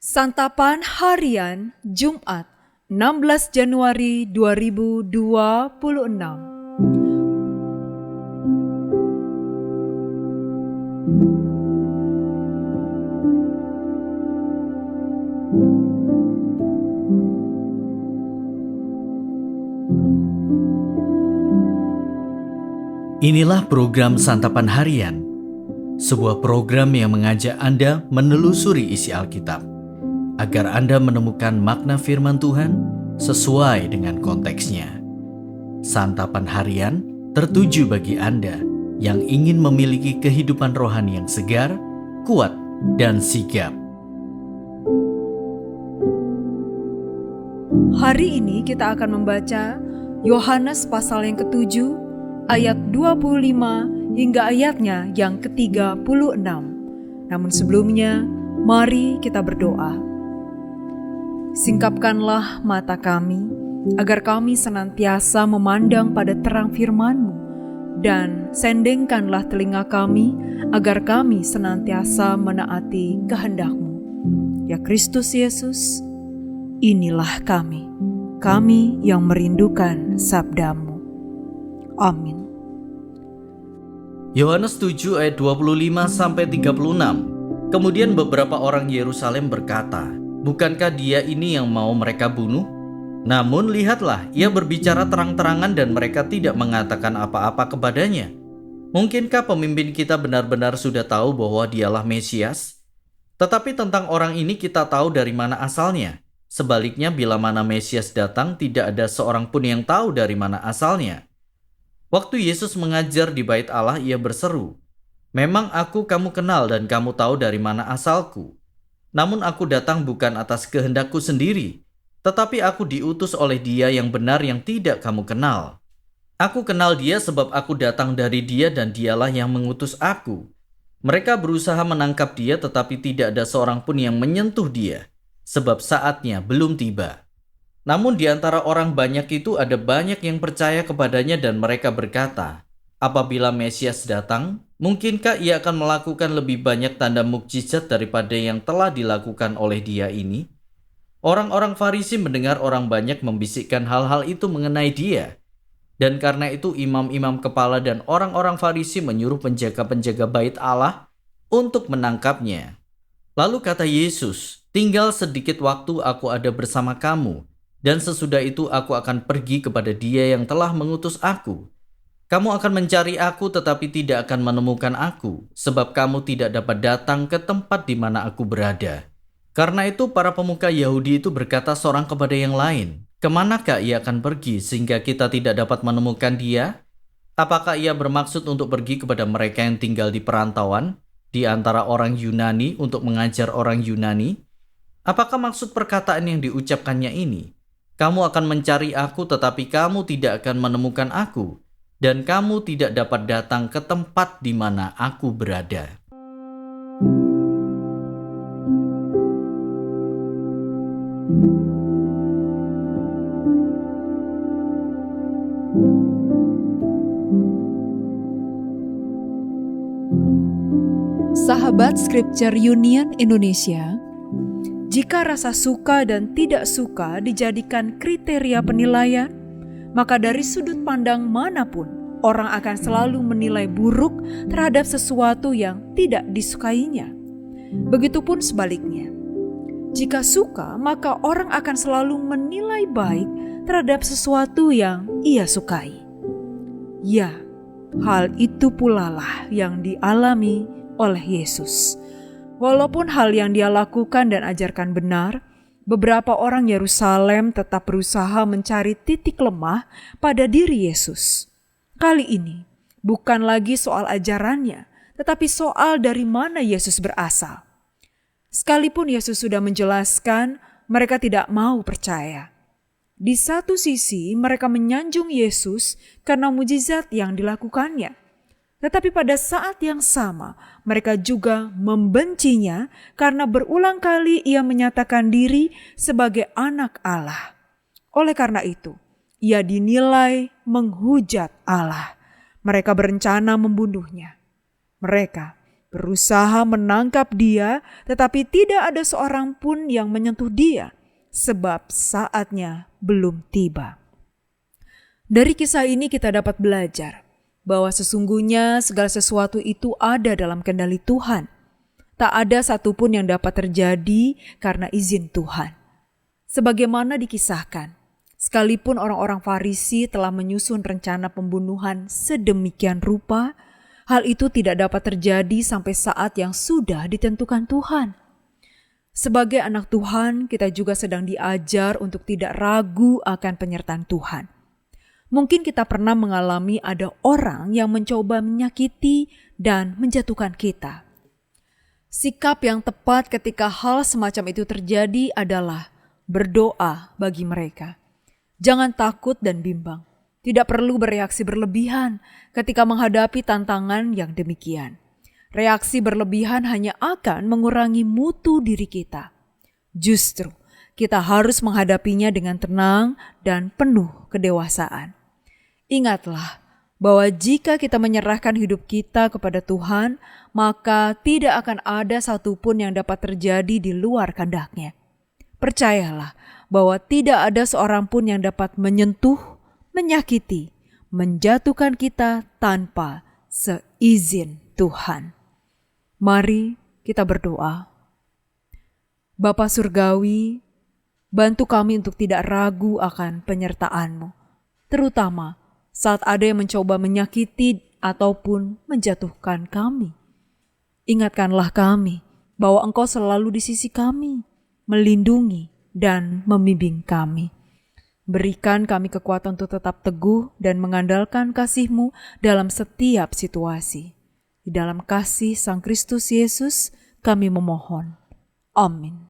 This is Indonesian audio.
Santapan Harian Jumat 16 Januari 2026. Inilah program Santapan Harian, sebuah program yang mengajak Anda menelusuri isi Alkitab, agar Anda menemukan makna firman Tuhan sesuai dengan konteksnya. Santapan Harian tertuju bagi Anda yang ingin memiliki kehidupan rohani yang segar, kuat, dan sigap. Hari ini kita akan membaca Yohanes pasal yang ke-7 ayat 25 hingga ayatnya yang ke-36. Namun sebelumnya, mari kita berdoa. Singkapkanlah mata kami, agar kami senantiasa memandang pada terang firman-Mu, dan sendengkanlah telinga kami, agar kami senantiasa menaati kehendak-Mu. Ya Kristus Yesus, inilah kami yang merindukan sabda-Mu. Amin. Yohanes 7 ayat 25-36. Kemudian beberapa orang Yerusalem berkata, "Bukankah dia ini yang mau mereka bunuh? Namun lihatlah, ia berbicara terang-terangan dan mereka tidak mengatakan apa-apa kepadanya. Mungkinkah pemimpin kita benar-benar sudah tahu bahwa dialah Mesias? Tetapi tentang orang ini kita tahu dari mana asalnya. Sebaliknya bila mana Mesias datang, tidak ada seorang pun yang tahu dari mana asalnya." Waktu Yesus mengajar di Bait Allah, ia berseru, "Memang aku kamu kenal dan kamu tahu dari mana asalku. Namun aku datang bukan atas kehendakku sendiri, tetapi aku diutus oleh Dia yang benar yang tidak kamu kenal. Aku kenal Dia sebab aku datang dari Dia dan Dialah yang mengutus aku. Mereka berusaha menangkap Dia tetapi tidak ada seorang pun yang menyentuh Dia, sebab saatnya belum tiba." Namun di antara orang banyak itu ada banyak yang percaya kepadanya dan mereka berkata, "Apabila Mesias datang, mungkinkah ia akan melakukan lebih banyak tanda mukjizat daripada yang telah dilakukan oleh Dia ini?" Orang-orang Farisi mendengar orang banyak membisikkan hal-hal itu mengenai Dia. Dan karena itu imam-imam kepala dan orang-orang Farisi menyuruh penjaga-penjaga Bait Allah untuk menangkapnya. Lalu kata Yesus, "Tinggal sedikit waktu aku ada bersama kamu, dan sesudah itu aku akan pergi kepada Dia yang telah mengutus aku. Kamu akan mencari aku tetapi tidak akan menemukan aku, sebab kamu tidak dapat datang ke tempat di mana aku berada." Karena itu para pemuka Yahudi itu berkata seorang kepada yang lain, "Kemanakah ia akan pergi sehingga kita tidak dapat menemukan Dia? Apakah ia bermaksud untuk pergi kepada mereka yang tinggal di perantauan, di antara orang Yunani untuk mengajar orang Yunani? Apakah maksud perkataan yang diucapkannya ini? Kamu akan mencari aku tetapi kamu tidak akan menemukan aku, dan kamu tidak dapat datang ke tempat di mana aku berada." Sahabat Scripture Union Indonesia, jika rasa suka dan tidak suka dijadikan kriteria penilaian, maka dari sudut pandang manapun, orang akan selalu menilai buruk terhadap sesuatu yang tidak disukainya. Begitupun sebaliknya. Jika suka, maka orang akan selalu menilai baik terhadap sesuatu yang ia sukai. Ya, hal itu pula lah yang dialami oleh Yesus. Walaupun hal yang Dia lakukan dan ajarkan benar, beberapa orang Yerusalem tetap berusaha mencari titik lemah pada diri Yesus. Kali ini bukan lagi soal ajarannya, tetapi soal dari mana Yesus berasal. Sekalipun Yesus sudah menjelaskan, mereka tidak mau percaya. Di satu sisi mereka menyanjung Yesus karena mujizat yang dilakukannya. Tetapi pada saat yang sama, mereka juga membencinya karena berulang kali ia menyatakan diri sebagai anak Allah. Oleh karena itu, ia dinilai menghujat Allah. Mereka berencana membunuhnya. Mereka berusaha menangkap dia, tetapi tidak ada seorang pun yang menyentuh dia, sebab saatnya belum tiba. Dari kisah ini kita dapat belajar bahwa sesungguhnya segala sesuatu itu ada dalam kendali Tuhan. Tak ada satupun yang dapat terjadi karena izin Tuhan. Sebagaimana dikisahkan, sekalipun orang-orang Farisi telah menyusun rencana pembunuhan sedemikian rupa, hal itu tidak dapat terjadi sampai saat yang sudah ditentukan Tuhan. Sebagai anak Tuhan, kita juga sedang diajar untuk tidak ragu akan penyertaan Tuhan. Mungkin kita pernah mengalami ada orang yang mencoba menyakiti dan menjatuhkan kita. Sikap yang tepat ketika hal semacam itu terjadi adalah berdoa bagi mereka. Jangan takut dan bimbang. Tidak perlu bereaksi berlebihan ketika menghadapi tantangan yang demikian. Reaksi berlebihan hanya akan mengurangi mutu diri kita. Justru, kita harus menghadapinya dengan tenang dan penuh kedewasaan. Ingatlah bahwa jika kita menyerahkan hidup kita kepada Tuhan, maka tidak akan ada satupun yang dapat terjadi di luar kehendak-Nya. Percayalah bahwa tidak ada seorang pun yang dapat menyentuh, menyakiti, menjatuhkan kita tanpa seizin Tuhan. Mari kita berdoa. Bapa Surgawi, bantu kami untuk tidak ragu akan penyertaan-Mu, terutama saat ada yang mencoba menyakiti ataupun menjatuhkan kami. Ingatkanlah kami bahwa Engkau selalu di sisi kami, melindungi dan membimbing kami. Berikan kami kekuatan untuk tetap teguh dan mengandalkan kasih-Mu dalam setiap situasi. Di dalam kasih Sang Kristus Yesus kami memohon. Amin.